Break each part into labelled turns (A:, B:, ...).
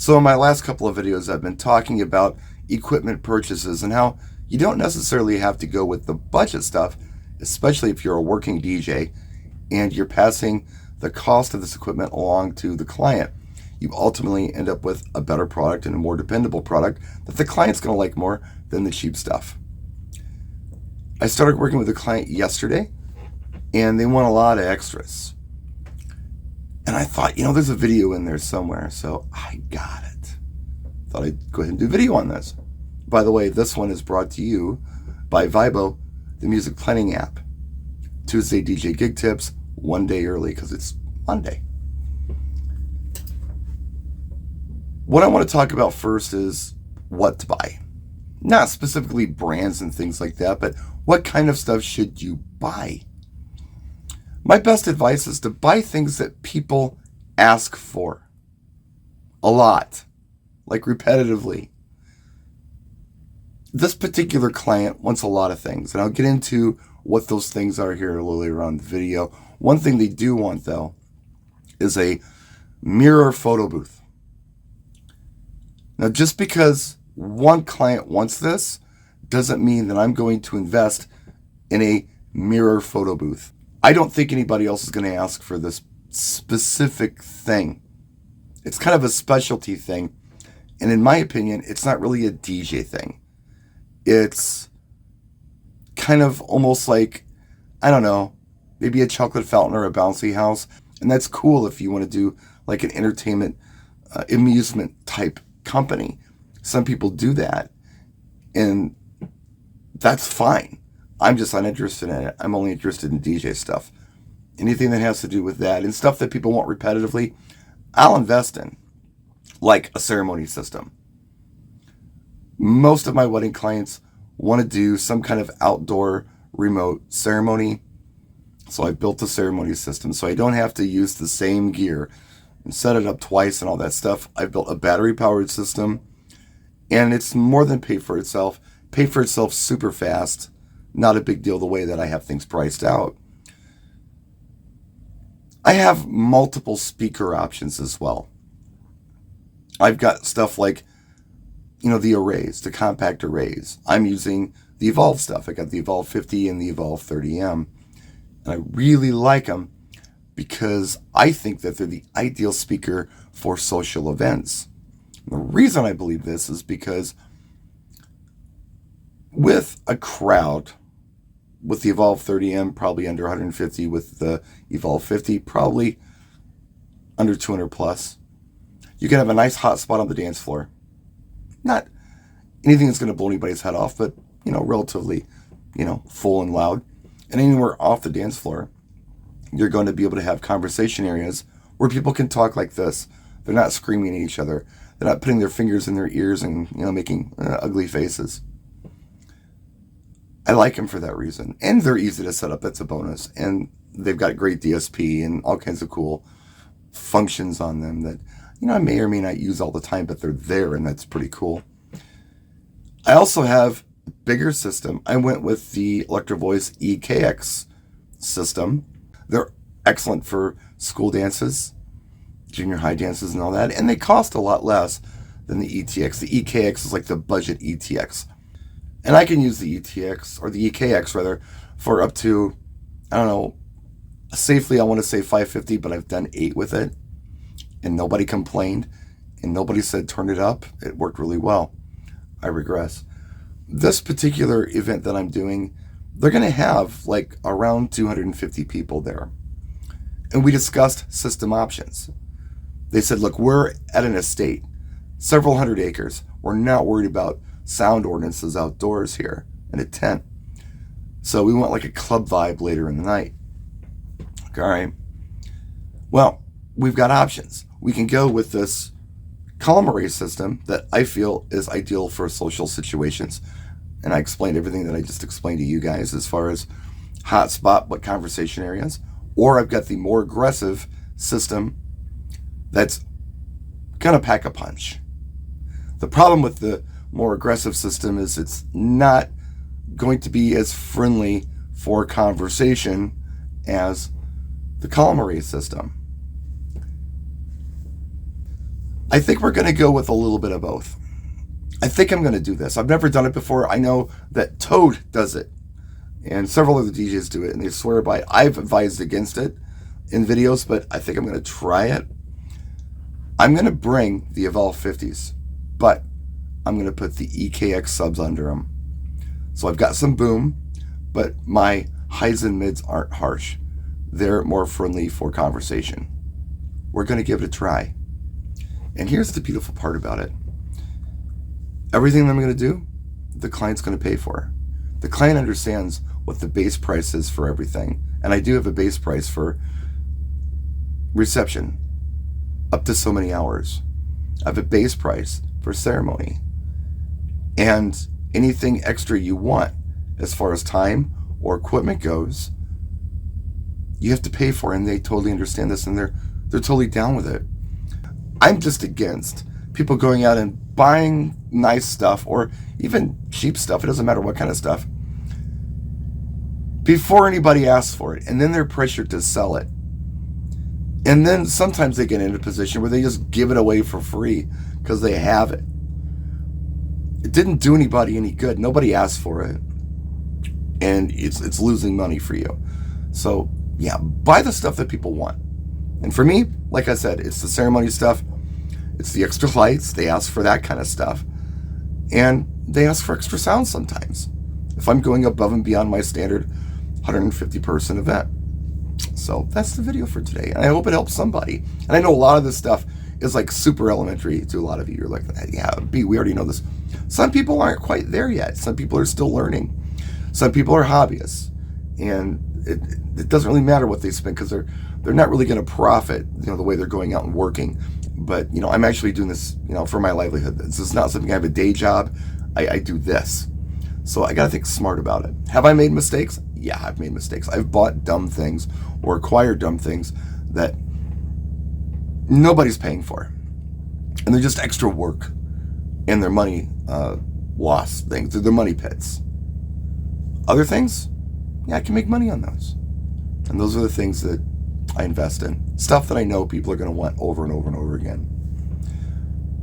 A: So in my last couple of videos, I've been talking about equipment purchases and how you don't necessarily have to go with the budget stuff, especially if you're a working DJ and you're passing the cost of this equipment along to the client. You ultimately end up with a better product and a more dependable product that the client's going to like more than the cheap stuff. I started working with a client yesterday and they want a lot of extras. And I thought, there's a video in there somewhere, so I got it. Thought I'd go ahead and do a video on this. By the way, this one is brought to you by Vibo, the music planning app. Tuesday DJ gig tips, one day early because it's Monday. What I want to talk about first is what to buy. Not specifically brands and things like that, but what kind of stuff should you buy? My best advice is to buy things that people ask for. A lot. Like repetitively. This particular client wants a lot of things, and I'll get into what those things are here a little later on in the video. One thing they do want, though, is a mirror photo booth. Now, just because one client wants this doesn't mean that I'm going to invest in a mirror photo booth. I don't think anybody else is going to ask for this specific thing. It's kind of a specialty thing. And in my opinion, it's not really a DJ thing. It's kind of almost like, I don't know, maybe a chocolate fountain or a bouncy house. And that's cool if you want to do like an entertainment, amusement type company. Some people do that. And that's fine. I'm just uninterested in it. I'm only interested in DJ stuff. Anything that has to do with that and stuff that people want repetitively, I'll invest in. Like a ceremony system. Most of my wedding clients want to do some kind of outdoor remote ceremony. So I built a ceremony system so I don't have to use the same gear and set it up twice and all that stuff. I've built a battery powered system and it's more than paid for itself. Paid for itself super fast. Not a big deal the way that I have things priced out. I have multiple speaker options as well. I've got stuff like, the arrays, the compact arrays. I'm using the Evolve stuff. I got the Evolve 50 and the Evolve 30M. And I really like them because I think that they're the ideal speaker for social events. And the reason I believe this is because with a crowd, with the Evolve 30M, probably under 150. With the Evolve 50, probably under 200 plus. You can have a nice hot spot on the dance floor. Not anything that's going to blow anybody's head off, but, relatively, full and loud. And anywhere off the dance floor, you're going to be able to have conversation areas where people can talk like this. They're not screaming at each other. They're not putting their fingers in their ears and, making ugly faces. I like them for that reason. And they're easy to set up. That's a bonus. And they've got great DSP and all kinds of cool functions on them that, I may or may not use all the time, but they're there and that's pretty cool. I also have a bigger system. I went with the Electro-Voice EKX system. They're excellent for school dances, junior high dances and all that. And they cost a lot less than the ETX. The EKX is like the budget ETX. And I can use the ETX, or the EKX rather, for up to, safely I want to say 550, but I've done 8 with it. And nobody complained. And nobody said turn it up. It worked really well. I regress. This particular event that I'm doing, they're going to have like around 250 people there. And we discussed system options. They said, look, we're at an estate, several hundred acres. We're not worried about sound ordinances outdoors here in a tent. So we want like a club vibe later in the night. All right. Well, we've got options. We can go with this column array system that I feel is ideal for social situations. And I explained everything that I just explained to you guys as far as hotspot, what conversation areas. Or I've got the more aggressive system that's going to pack a punch. The problem with the more aggressive system is it's not going to be as friendly for conversation as the column array system. I think we're going to go with a little bit of both. I think I'm going to do this. I've never done it before. I know that Toad does it, and several other DJs do it, and they swear by it. I've advised against it in videos, but I think I'm going to try it. I'm going to bring the Evolve 50s, but I'm going to put the EKX subs under them. So I've got some boom, but my highs and mids aren't harsh. They're more friendly for conversation. We're going to give it a try. And here's the beautiful part about it. Everything that I'm going to do, the client's going to pay for. The client understands what the base price is for everything. And I do have a base price for reception, up to so many hours. I have a base price for ceremony. And anything extra you want, as far as time or equipment goes, you have to pay for, and they totally understand this, and they're totally down with it. I'm just against people going out and buying nice stuff or even cheap stuff, it doesn't matter what kind of stuff, before anybody asks for it, and then they're pressured to sell it. And then sometimes they get in a position where they just give it away for free because they have it. It didn't do anybody any good. Nobody asked for it. And it's losing money for you. So, yeah, buy the stuff that people want. And for me, like I said, it's the ceremony stuff. It's the extra lights. They ask for that kind of stuff. And they ask for extra sound sometimes. If I'm going above and beyond my standard 150 person event. So that's the video for today. And I hope it helps somebody. And I know a lot of this stuff is like super elementary to a lot of you. You're like, yeah, B, we already know this. Some people aren't quite there yet. Some people are still learning. Some people are hobbyists. And it doesn't really matter what they spend because they're not really going to profit, the way they're going out and working. But, I'm actually doing this, for my livelihood. This is not something I have a day job. I do this. So I got to think smart about it. Have I made mistakes? Yeah, I've made mistakes. I've bought dumb things or acquired dumb things that nobody's paying for. And they're just extra work. And they're money loss things. They're money pits. Other things, yeah, I can make money on those. And those are the things that I invest in. Stuff that I know people are going to want over and over and over again.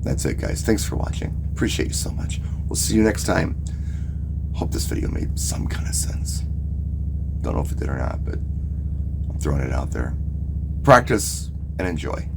A: That's it, guys. Thanks for watching. Appreciate you so much. We'll see you next time. Hope this video made some kind of sense. Don't know if it did or not, but I'm throwing it out there. Practice and enjoy.